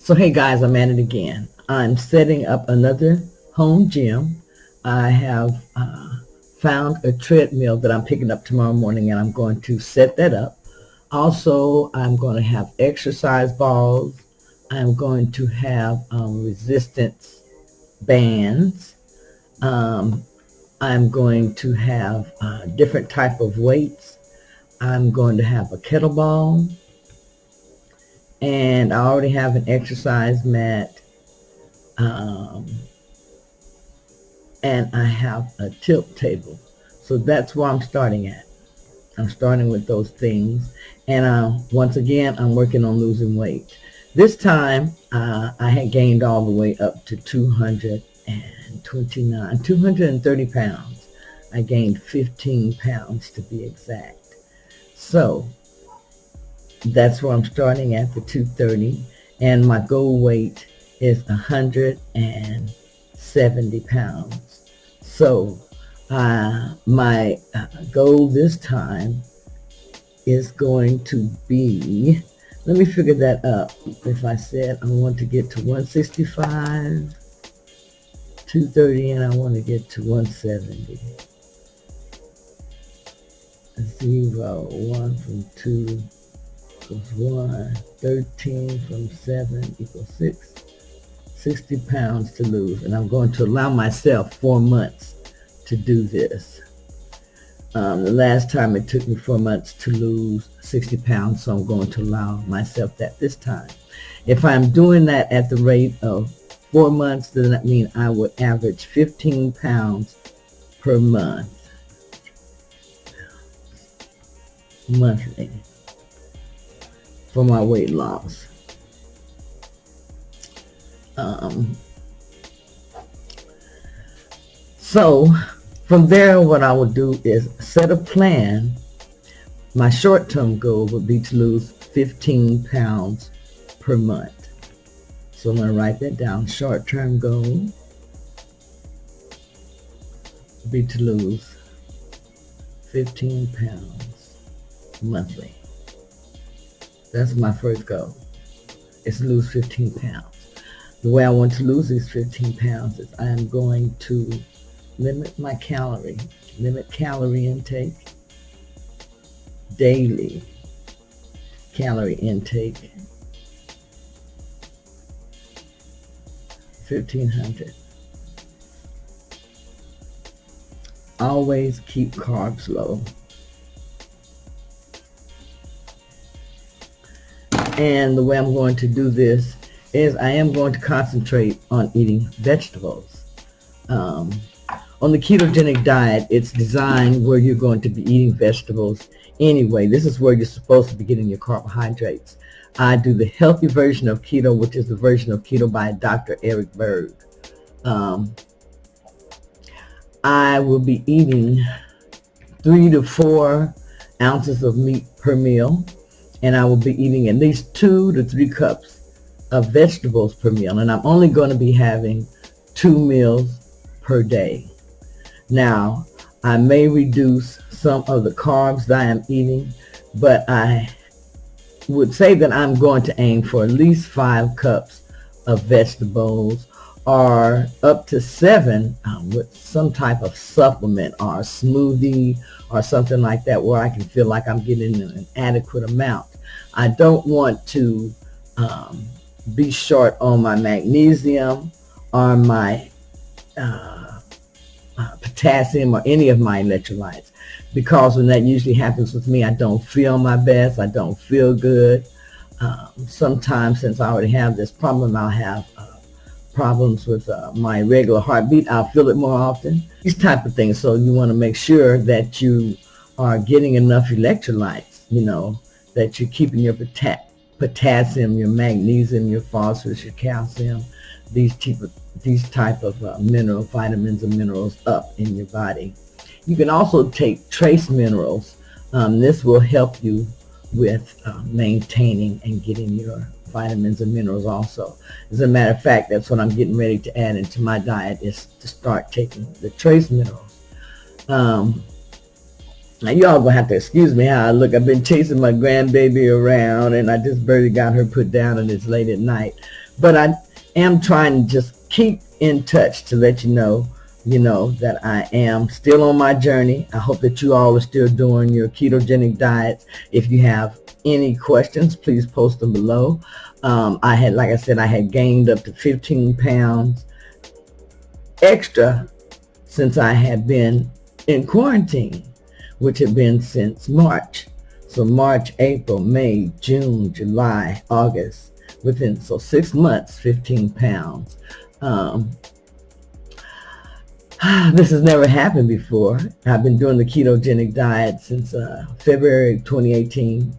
So hey guys, I'm at it again. I'm setting up another home gym. I have found a treadmill that I'm picking up tomorrow morning, and I'm going to set that up. Also, I'm going to have exercise balls. I'm going to have resistance bands. Um, I'm going to have different type of weights. I'm going to have a kettlebell, and I already have an exercise mat, and I have a tilt table. So that's where I'm starting at. I'm starting with those things, and once again, I'm working on losing weight. This time, I had gained all the way up to 230 pounds. I gained 15 pounds to be exact. So that's where I'm starting at, the 230, and my goal weight is 170 pounds. So my goal this time is going to be, let me figure that up. If I said I want to get to 165, 230, and I want to get to 170. 0, 1 from 2 equals 1, 13 from 7 equals 6, 60 pounds to lose. And I'm going to allow myself 4 months to do this. The last time it took me 4 months to lose 60 pounds, so I'm going to allow myself that this time. If I'm doing that at the rate of 4 months, then that means I would average 15 pounds per month, monthly, for my weight loss. So from there, what I will do is set a plan. My short-term goal would be to lose 15 pounds per month. So I'm going to write that down. Short-term goal would be to lose 15 pounds monthly. That's my first goal, is to lose 15 pounds. The way I want to lose these 15 pounds is I am going to limit calorie intake, daily calorie intake, 1,500. Always keep carbs low. And the way I'm going to do this is I am going to concentrate on eating vegetables. On the ketogenic diet, it's designed where you're going to be eating vegetables anyway. This is where you're supposed to be getting your carbohydrates. I do the healthy version of keto, which is the version of keto by Dr. Eric Berg. I will be eating 3 to 4 ounces of meat per meal, and I will be eating at least 2 to 3 cups of vegetables per meal, and I'm only going to be having 2 meals per day. Now, I may reduce some of the carbs that I am eating, but I would say that I'm going to aim for at least 5 cups of vegetables, or up to 7 with some type of supplement or smoothie or something like that, where I can feel like I'm getting an adequate amount. I don't want to be short on my magnesium or my potassium or any of my electrolytes, because when that usually happens with me, I don't feel my best. I don't feel good. Sometimes, since I already have this problem, I'll have problems with my regular heartbeat. I'll feel it more often. These type of things. So you want to make sure that you are getting enough electrolytes, that you're keeping your potassium, your magnesium, your phosphorus, your calcium, these type of minerals, vitamins and minerals up in your body. You can also take trace minerals. This will help you with maintaining and getting your vitamins and minerals also. As a matter of fact, that's what I'm getting ready to add into my diet, is to start taking the trace minerals. Now, you all gonna have to excuse me how I look. I've been chasing my grandbaby around, and I just barely got her put down, and it's late at night. But I am trying to just keep in touch to let you know, that I am still on my journey. I hope that you all are still doing your ketogenic diets. If you have any questions, please post them below. Like I said, I had gained up to 15 pounds extra since I had been in quarantine, which had been since March. So March, April, May, June, July, August, so 6 months, 15 pounds. This has never happened before. I've been doing the ketogenic diet since February 2018,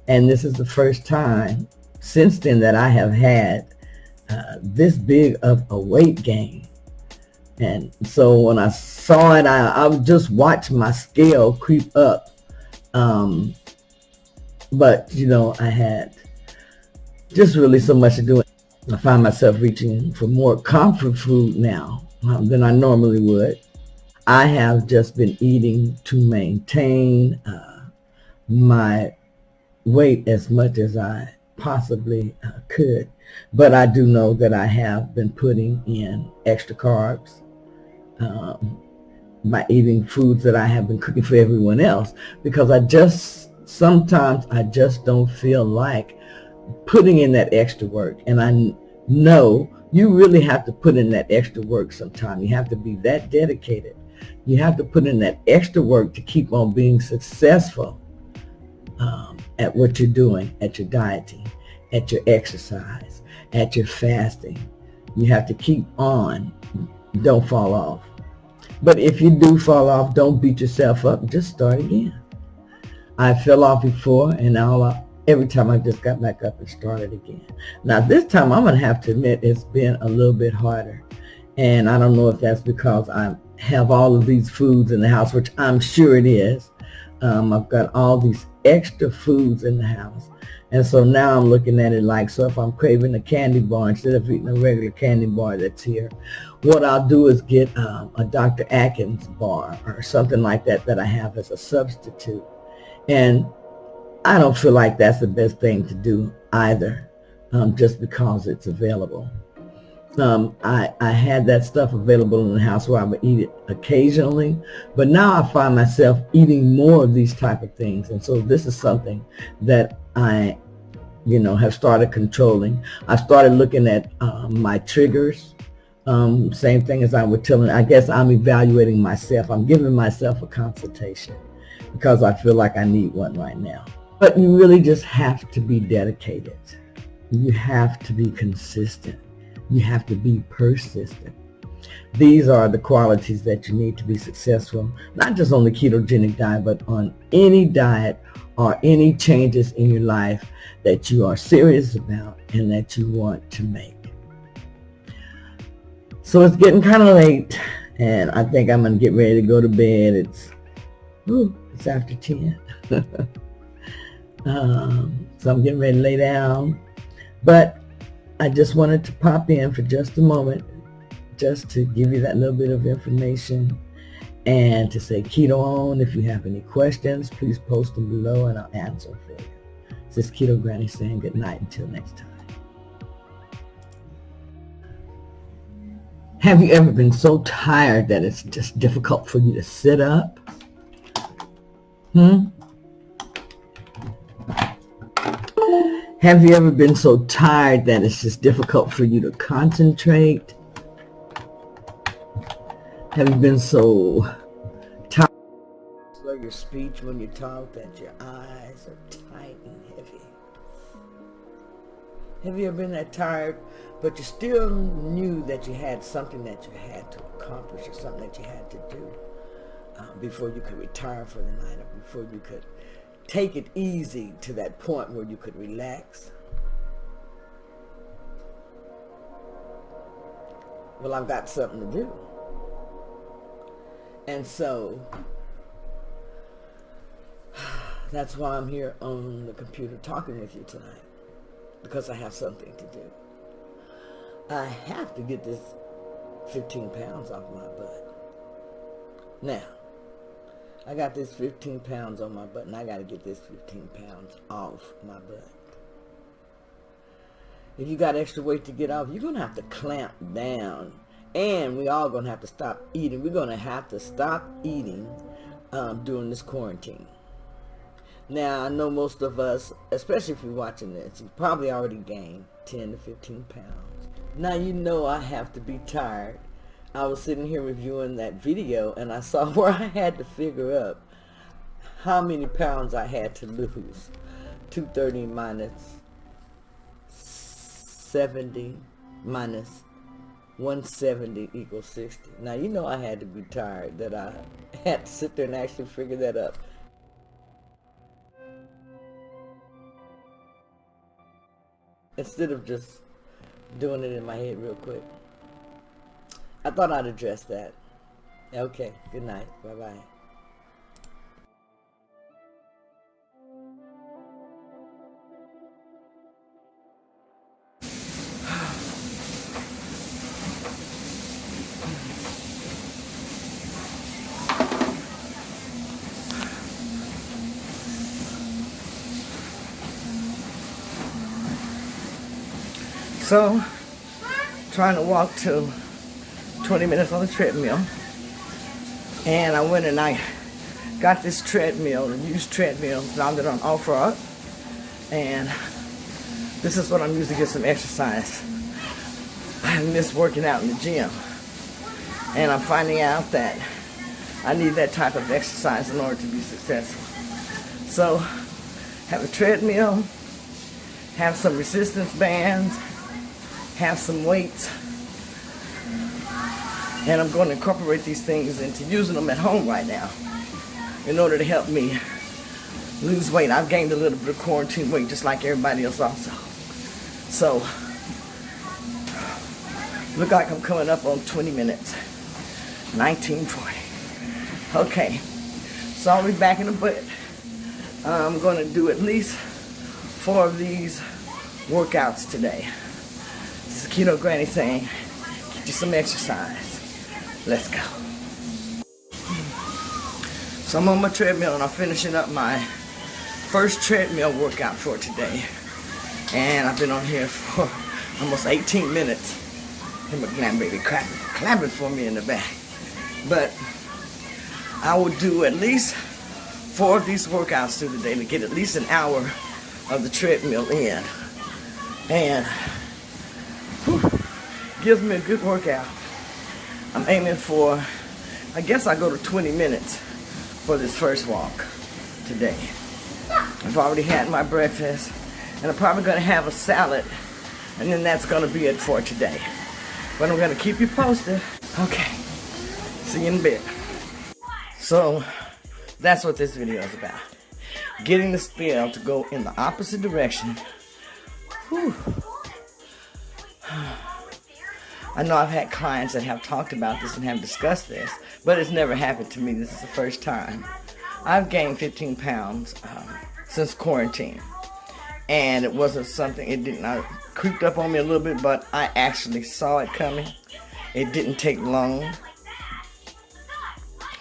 and this is the first time since then that I have had this big of a weight gain. And so when I saw it, I just watched my scale creep up. But, I had just really so much to do. I find myself reaching for more comfort food now than I normally would. I have just been eating to maintain my weight as much as I possibly could. But I do know that I have been putting in extra carbs by eating foods that I have been cooking for everyone else, because sometimes I just don't feel like putting in that extra work. And I know you really have to put in that extra work sometime. You have to be that dedicated. You have to put in that extra work to keep on being successful at what you're doing, at your dieting, at your exercise, at your fasting. You have to keep on. Don't fall off. But if you do fall off, don't beat yourself up. Just start again. I fell off before, and every time I just got back up and started again. Now this time I'm going to have to admit it's been a little bit harder. And I don't know if that's because I have all of these foods in the house, which I'm sure it is. I've got all these extra foods in the house. And so now I'm looking at it like, so if I'm craving a candy bar, instead of eating a regular candy bar that's here, what I'll do is get a Dr. Atkins bar or something like that I have as a substitute. And I don't feel like that's the best thing to do either, just because it's available. I had that stuff available in the house where I would eat it occasionally, but now I find myself eating more of these type of things. And so this is something that I, have started controlling. I started looking at my triggers. Same thing as I was telling, I guess I'm evaluating myself. I'm giving myself a consultation because I feel like I need one right now. But you really just have to be dedicated. You have to be consistent. You have to be persistent. These are the qualities that you need to be successful, not just on the ketogenic diet, but on any diet or any changes in your life that you are serious about and that you want to make. So it's getting kind of late, and I think I'm going to get ready to go to bed. It's after 10. So I'm getting ready to lay down. But I just wanted to pop in for just a moment, just to give you that little bit of information and to say keto on. If you have any questions, please post them below and I'll answer for you. This is Keto Granny saying good night until next time. Have you ever been so tired that it's just difficult for you to sit up? Have you ever been so tired that it's just difficult for you to concentrate? Have you been so tired? Slow your speech when you talk, that your eyes are tight and heavy. Have you ever been that tired, but you still knew that you had something that you had to accomplish or something that you had to do before you could retire for the night, or before you could take it easy to that point where you could relax? Well, I've got something to do. And so that's why I'm here on the computer talking with you tonight, because I have something to do. I have to get this 15 pounds off my butt. Now, I got this 15 pounds on my butt, and I got to get this 15 pounds off my butt. if you got extra weight to get off, you're going to have to clamp down. And we all going to have to stop eating. We're going to have to stop eating during this quarantine. Now, I know most of us, especially if you're watching this, you probably already gained 10 to 15 pounds. Now you know I have to be tired. I was sitting here reviewing that video and I saw where I had to figure up how many pounds I had to lose. 230 minus 70 minus 170 equals 60. Now you know I had to be tired that I had to sit there and actually figure that up. Instead of just doing it in my head real quick. I thought I'd address that. Okay, good night. Bye-bye. So, trying to walk to 20 minutes on the treadmill, and I went and I got this treadmill, a used treadmill, found it on off-road, and this is what I'm using to get some exercise. I miss working out in the gym, and I'm finding out that I need that type of exercise in order to be successful. So, have a treadmill, have some resistance bands, have some weights, and I'm going to incorporate these things into using them at home right now in order to help me lose weight. I've gained a little bit of quarantine weight just like everybody else also. So, look like I'm coming up on 20 minutes. 19:40. Okay, so I'll be back in a bit. I'm going to do at least 4 of these workouts today. This is Keto Granny saying, get you some exercise. Let's go. So I'm on my treadmill and I'm finishing up my first treadmill workout for today. And I've been on here for almost 18 minutes. And my grandbaby clapping for me in the back. But I will do at least 4 of these workouts through the day to get at least an hour of the treadmill in. And gives me a good workout. I'm aiming for, I guess I go to 20 minutes for this first walk today. I've already had my breakfast, and I'm probably going to have a salad, and then that's going to be it for today. But I'm going to keep you posted. Okay, see you in a bit. So, that's what this video is about. Getting the scale to go in the opposite direction. Whew. I know I've had clients that have talked about this and have discussed this, but it's never happened to me. This is the first time. I've gained 15 pounds since quarantine, and it wasn't something, it didn't creeped up on me a little bit, but I actually saw it coming. It didn't take long.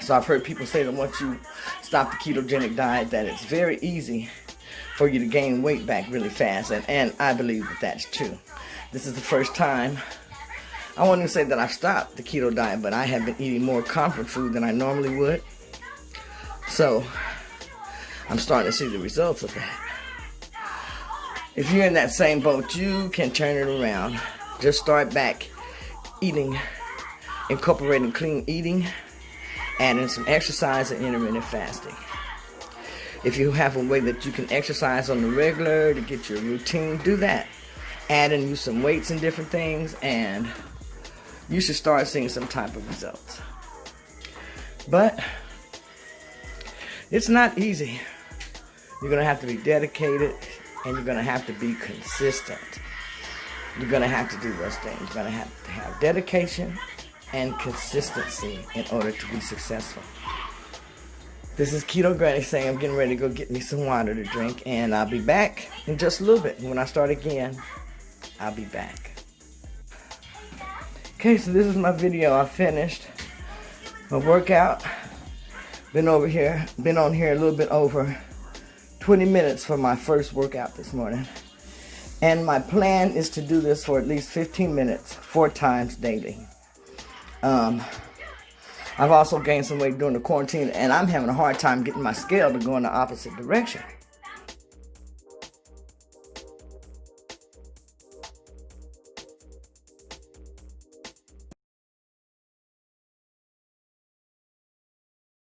So I've heard people say that once you stop the ketogenic diet, that it's very easy for you to gain weight back really fast, and I believe that that's true. This is the first time. I won't even say that I've stopped the keto diet, but I have been eating more comfort food than I normally would. So, I'm starting to see the results of that. If you're in that same boat, you can turn it around. Just start back eating, incorporating clean eating, adding some exercise and intermittent fasting. If you have a way that you can exercise on the regular to get your routine, do that. Add in you some weights and different things, and you should start seeing some type of results. But it's not easy. You're going to have to be dedicated, and you're going to have to be consistent. You're going to have to do those things. You're going to have dedication and consistency in order to be successful. This is Keto Granny saying I'm getting ready to go get me some water to drink, and I'll be back in just a little bit. When I start again, I'll be back. Okay, so this is my video. I finished my workout. Been on here a little bit over 20 minutes for my first workout this morning. And my plan is to do this for at least 15 minutes, 4 times daily. I've also gained some weight during the quarantine, and I'm having a hard time getting my scale to go in the opposite direction.